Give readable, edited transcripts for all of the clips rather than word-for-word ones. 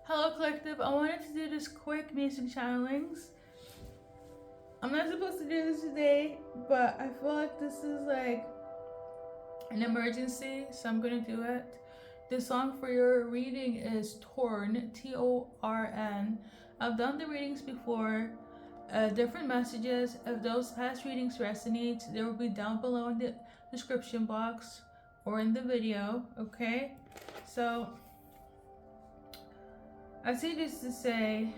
Hello Collective, I wanted to do this quick music channelings. I'm not supposed to do this today, but I feel like this is like an emergency, so I'm gonna do it. The song for your reading is Torn, Torn. I've done the readings before, different messages. If those past readings resonate, they will be down below in the description box or in the video, okay? So, I say this to say,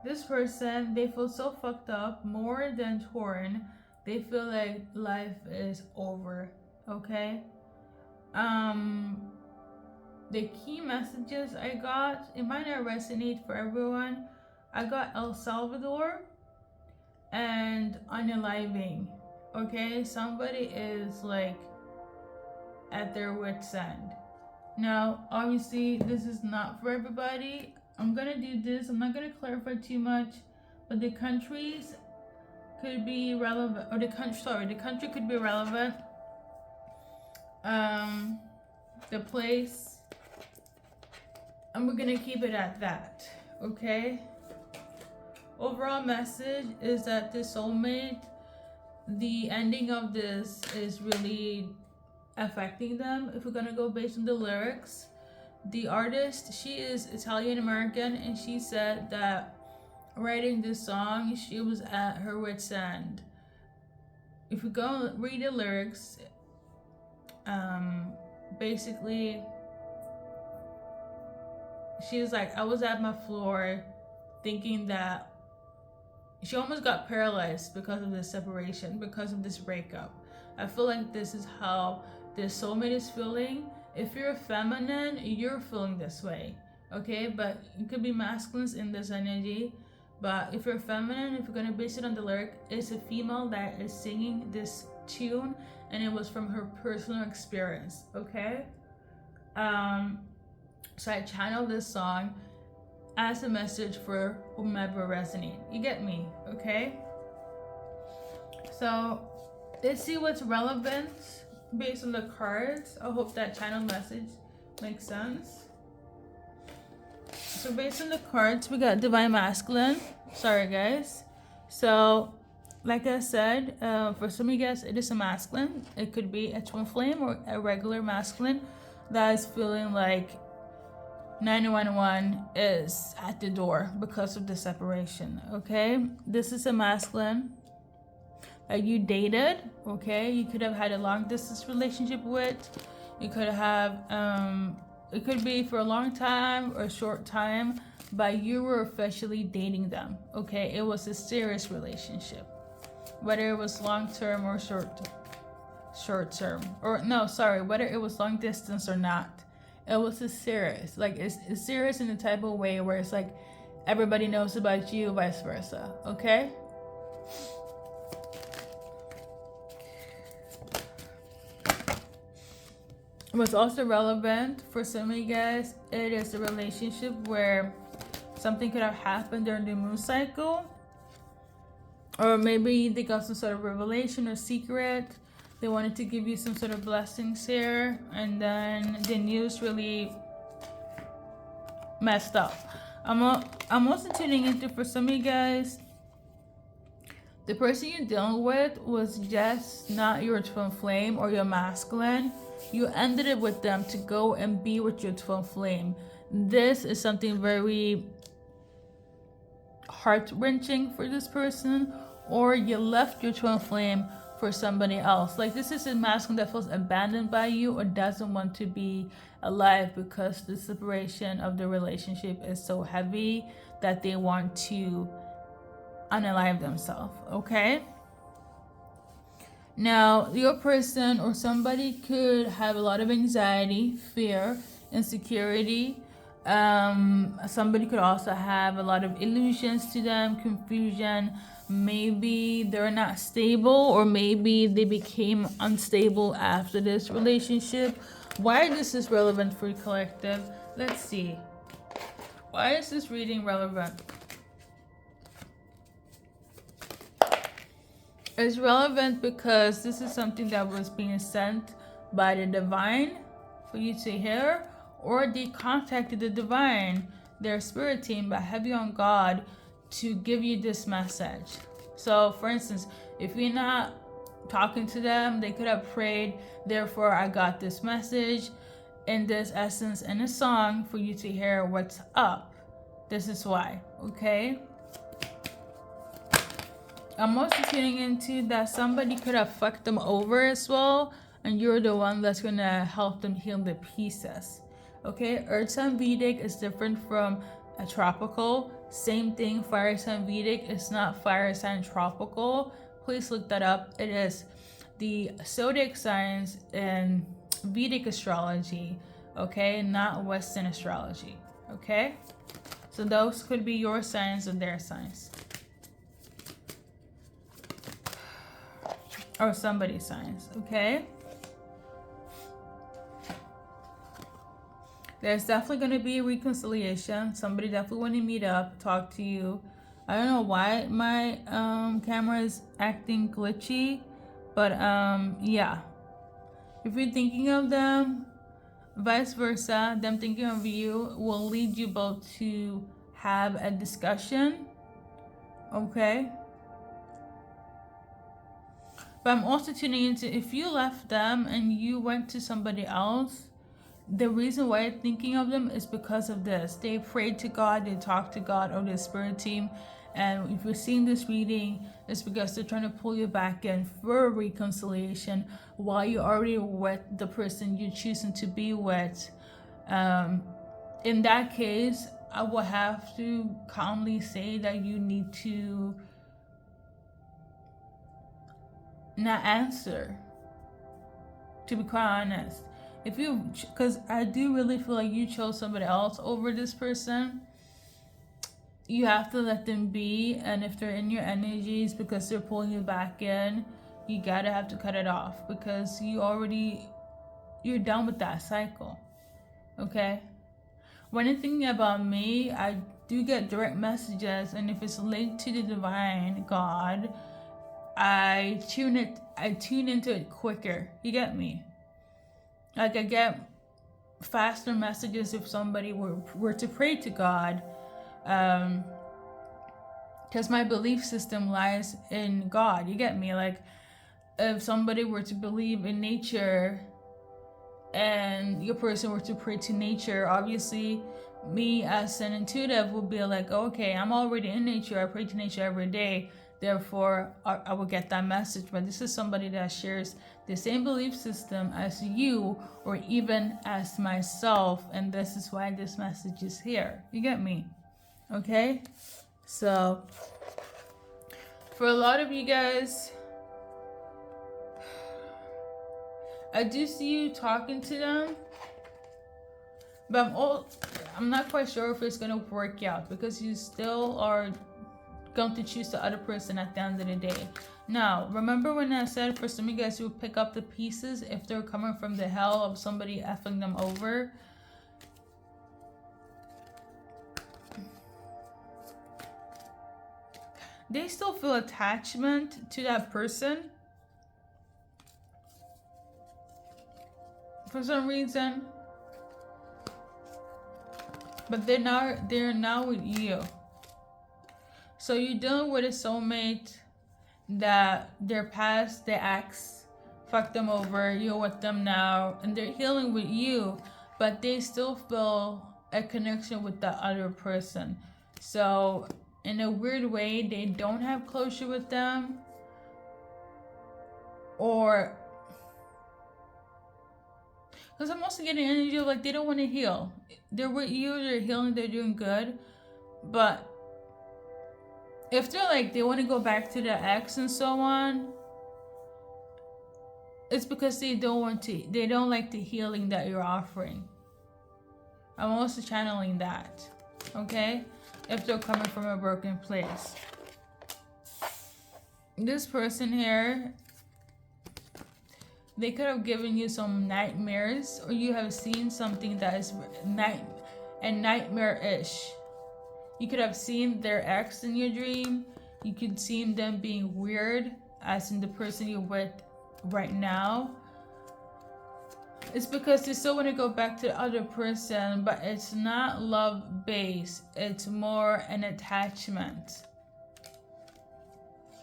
this person, they feel so fucked up, more than torn. They feel like life is over, okay? The key messages I got, it might not resonate for everyone. I got El Salvador and unaliving, okay? Somebody is like at their wit's end. Now, obviously, this is not for everybody. I'm gonna do this. I'm not gonna clarify too much, but the countries could be relevant, or the country could be relevant. The place, and we're gonna keep it at that, okay? Overall message is that the soulmate, the ending of this is really affecting them. If we're gonna go based on the lyrics, the artist, she is Italian American, and she said that writing this song, she was at her wit's end. If we go read the lyrics, basically she was like, I was at my floor thinking that she almost got paralyzed because of this separation, because of this breakup. I feel like this is how this soulmate is feeling. If you're feminine, you're feeling this way, okay? But it could be masculines in this energy. But if you're feminine, if you're gonna base it on the lyric, it's a female that is singing this tune, and it was from her personal experience, okay? So I channeled this song as a message for whomever resonates. You get me, okay? So let's see what's relevant based on the cards. I hope that channel message makes sense. So based on the cards, we got Divine Masculine. Sorry guys. So like I said, for some of you guys, it is a masculine. It could be a twin flame or a regular masculine that is feeling like 911 is at the door because of the separation, okay? This is a masculine that you dated, okay? You could have had a long distance relationship with. You could have, it could be for a long time or a short time, but you were officially dating them, okay? It was a serious relationship, whether it was long term or short term, or no, sorry, whether it was long distance or not. It was a serious, like it's serious in the type of way where it's like everybody knows about you, vice versa, okay? What's also relevant for some of you guys, it is a relationship where something could have happened during the moon cycle, or maybe they got some sort of revelation or secret. They wanted to give you some sort of blessings here, and then the news really messed up. I'm also tuning into, for some of you guys, the person you're dealing with was just not your twin flame or your masculine. You ended it with them to go and be with your twin flame. This is something very heart-wrenching for this person, or you left your twin flame for somebody else. Like, this is a masculine that feels abandoned by you or doesn't want to be alive because the separation of the relationship is so heavy that they want to unalive themselves, okay? Now, your person or somebody could have a lot of anxiety, fear, insecurity. Somebody could also have a lot of illusions to them, confusion. Maybe they're not stable, or maybe they became unstable after this relationship. Why this is relevant for collective? Let's see. Why is this reading relevant? It's relevant because this is something that was being sent by the divine for you to hear, or they contacted the divine, their spirit team, by heavy on God to give you this message. So for instance, if you're not talking to them, they could have prayed, therefore I got this message in this essence in a song for you to hear what's up. This is why, okay? I'm also tuning into that somebody could have fucked them over as well, and you're the one that's gonna help them heal the pieces. Okay, Earth sign Vedic is different from a tropical. Same thing, fire sign Vedic is not fire sign tropical. Please look that up. It is the zodiac signs in Vedic astrology, okay, not Western astrology, okay? So those could be your signs and their signs. Or somebody's signs, okay? There's definitely going to be a reconciliation. Somebody definitely want to meet up, talk to you. I don't know why my camera is acting glitchy, but yeah. If you're thinking of them, vice versa, them thinking of you will lead you both to have a discussion, okay? But I'm also tuning into, if you left them and you went to somebody else, the reason why you're thinking of them is because of this. They prayed to God, they talked to God or their spirit team. And if you're seeing this reading, it's because they're trying to pull you back in for a reconciliation while you're already with the person you're choosing to be with. In that case, I will have to calmly say that you need to not answer, to be quite honest. If you, because I do really feel like you chose somebody else over this person, you have to let them be. And if they're in your energies because they're pulling you back in, you gotta have to cut it off, because you're done with that cycle, okay? When I'm thinking about me, I do get direct messages, and if it's linked to the divine God, I tune into it quicker. You get me? Like, I get faster messages if somebody were to pray to God, because my belief system lies in God. You get me? Like, if somebody were to believe in nature and your person were to pray to nature, obviously me as an intuitive would be like, okay, I'm already in nature, I pray to nature every day, therefore I will get that message. But this is somebody that shares the same belief system as you, or even as myself, and this is why this message is here. You get me? Okay? So for a lot of you guys, I do see you talking to them, but I'm not quite sure if it's going to work out, because you still are going to choose the other person at the end of the day. Now, remember when I said for some of you guys who pick up the pieces if they're coming from the hell of somebody effing them over? They still feel attachment to that person for some reason, but they're now with you. So you're dealing with a soulmate that their past, their ex fucked them over, you're with them now, and they're healing with you, but they still feel a connection with the other person. So in a weird way, they don't have closure with them, or because I'm also getting energy of like they don't want to heal. They're with you, they're healing, they're doing good, but if they're like they want to go back to their ex and so on, it's because they don't like the healing that you're offering. I'm also channeling that, okay? If they're coming from a broken place. This person here, they could have given you some nightmares, or you have seen something that is nightmare-ish. You could have seen their ex in your dream. You could see them being weird, as in the person you're with right now. It's because they still want to go back to the other person, but it's not love based. It's more an attachment.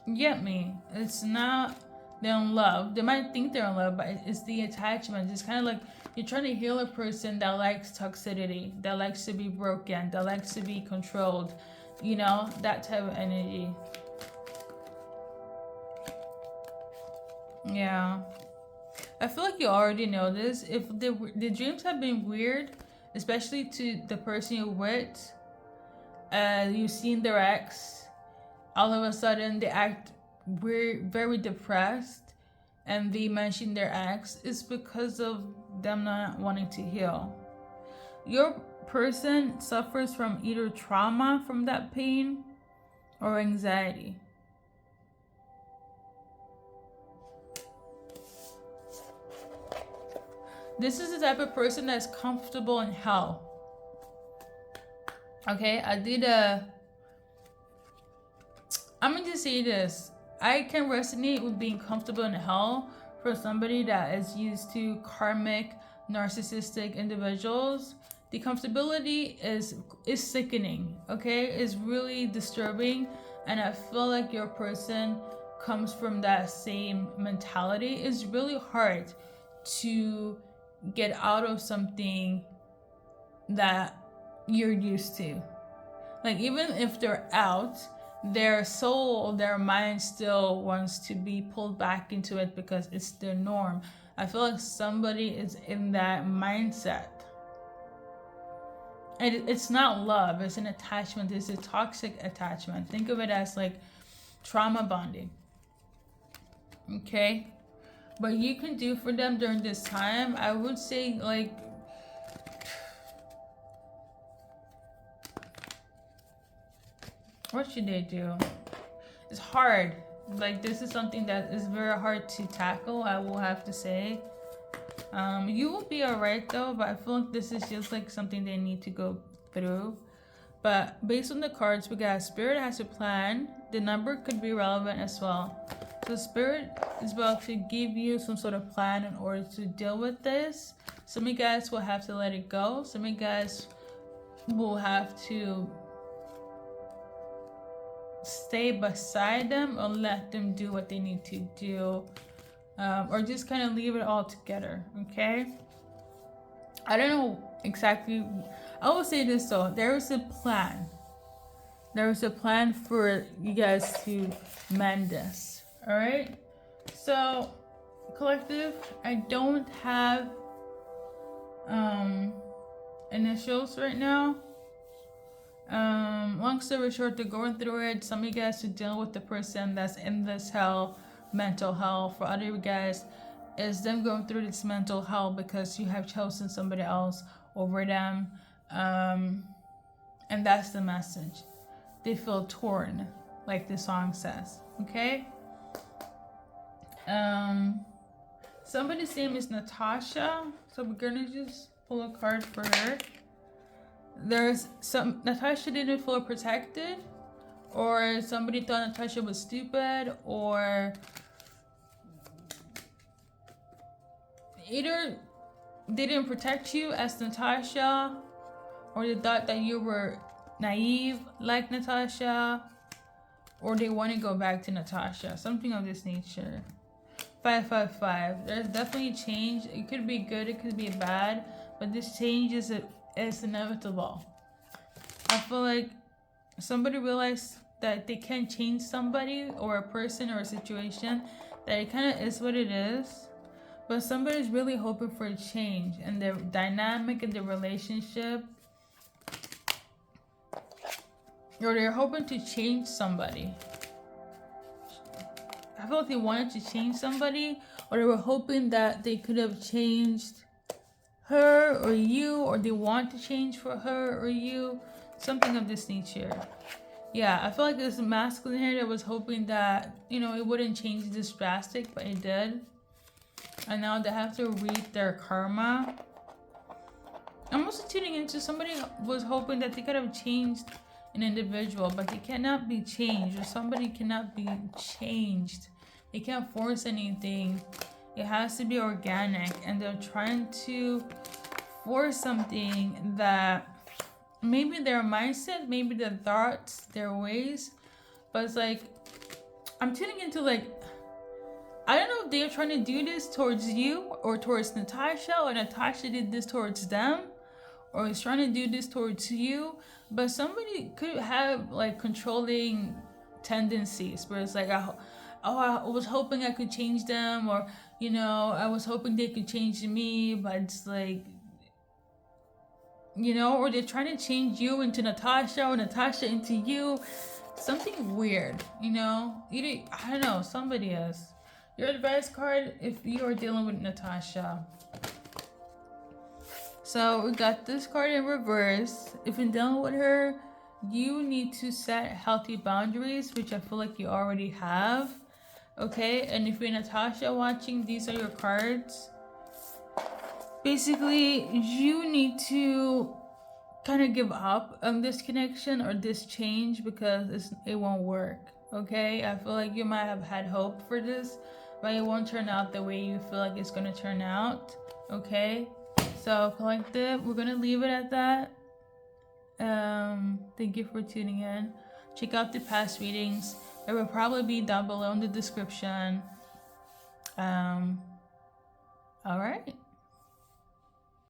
You get me? It's not they're in love. They might think they're in love, but it's the attachment. It's kind of like you're trying to heal a person that likes toxicity, that likes to be broken, that likes to be controlled. You know, that type of energy. Yeah. I feel like you already know this. If the dreams have been weird, especially to the person you're with, you've seen their ex, all of a sudden they act weird, very depressed, and they mention their ex, it's because of them not wanting to heal. Your person suffers from either trauma from that pain or anxiety. This is the type of person that's comfortable in hell. Okay, I'm gonna just say this. I can resonate with being comfortable in hell for somebody that is used to karmic, narcissistic individuals. The comfortability is sickening, okay? It's really disturbing, and I feel like your person comes from that same mentality. It's really hard to get out of something that you're used to. Like, even if they're out, their soul, their mind still wants to be pulled back into it because it's the norm. I feel like somebody is in that mindset. And it's not love, it's an attachment. It's a toxic attachment. Think of it as like trauma bonding. Okay? What you can do for them during this time, I would say, like, what should they do? It's hard. Like, this is something that is very hard to tackle, I will have to say. You will be alright though, but I feel like this is just like something they need to go through. But based on the cards, we got Spirit has a plan. The number could be relevant as well. So Spirit is about to give you some sort of plan in order to deal with this. Some of you guys will have to let it go. Some of you guys will have to stay beside them or let them do what they need to do. Or just kind of leave it all together, okay? I don't know exactly. I will say this though. There is a plan. There is a plan for you guys to mend this. Alright? So, collective, I don't have initials right now. Long story short, they're going through it. Some of you guys to deal with the person that's in this hell, mental hell. For other guys, is them going through this mental hell because you have chosen somebody else over them. And that's the message. They feel torn, like the song says. Okay? Somebody's name is Natasha, so we're gonna just pull a card for her. There's some Natasha didn't feel protected, or somebody thought Natasha was stupid, or either they didn't protect you as Natasha, or they thought that you were naive like Natasha, or they want to go back to Natasha. Something of this nature. 555. There's definitely change. It could be good, it could be bad, but this change is inevitable. I feel like somebody realized that they can't change somebody or a person or a situation, that it kind of is what it is. But somebody's really hoping for a change in their dynamic in their relationship. Or they're hoping to change somebody. I feel like they wanted to change somebody, or they were hoping that they could have changed her or you, or they want to change for her or you. Something of this nature. Yeah, I feel like there's a masculine here that was hoping that, you know, it wouldn't change this drastic, but it did. And now they have to read their karma. I'm also tuning into somebody was hoping that they could have changed an individual, but they cannot be changed, or somebody cannot be changed. They can't force anything. It has to be organic, and they're trying to force something that maybe their mindset, maybe their thoughts, their ways, but it's like I'm tuning into like, I don't know if they're trying to do this towards you or towards Natasha, or Natasha did this towards them, or is trying to do this towards you, but somebody could have like controlling tendencies where it's like, I was hoping I could change them, or you know, I was hoping they could change me, but it's like, you know, or they're trying to change you into Natasha or Natasha into you. Something weird, you know. Either, I don't know, somebody is. Your advice card if you are dealing with Natasha. So we got this card in reverse. If you're dealing with her, you need to set healthy boundaries, which I feel like you already have. Okay, and if you're Natasha watching, these are your cards. Basically, you need to kind of give up on this connection or this change because it won't work. Okay, I feel like you might have had hope for this, but it won't turn out the way you feel like it's going to turn out. Okay, so collective, we're going to leave it at that. Thank you for tuning in. Check out the past readings. It will probably be down below in the description. All right.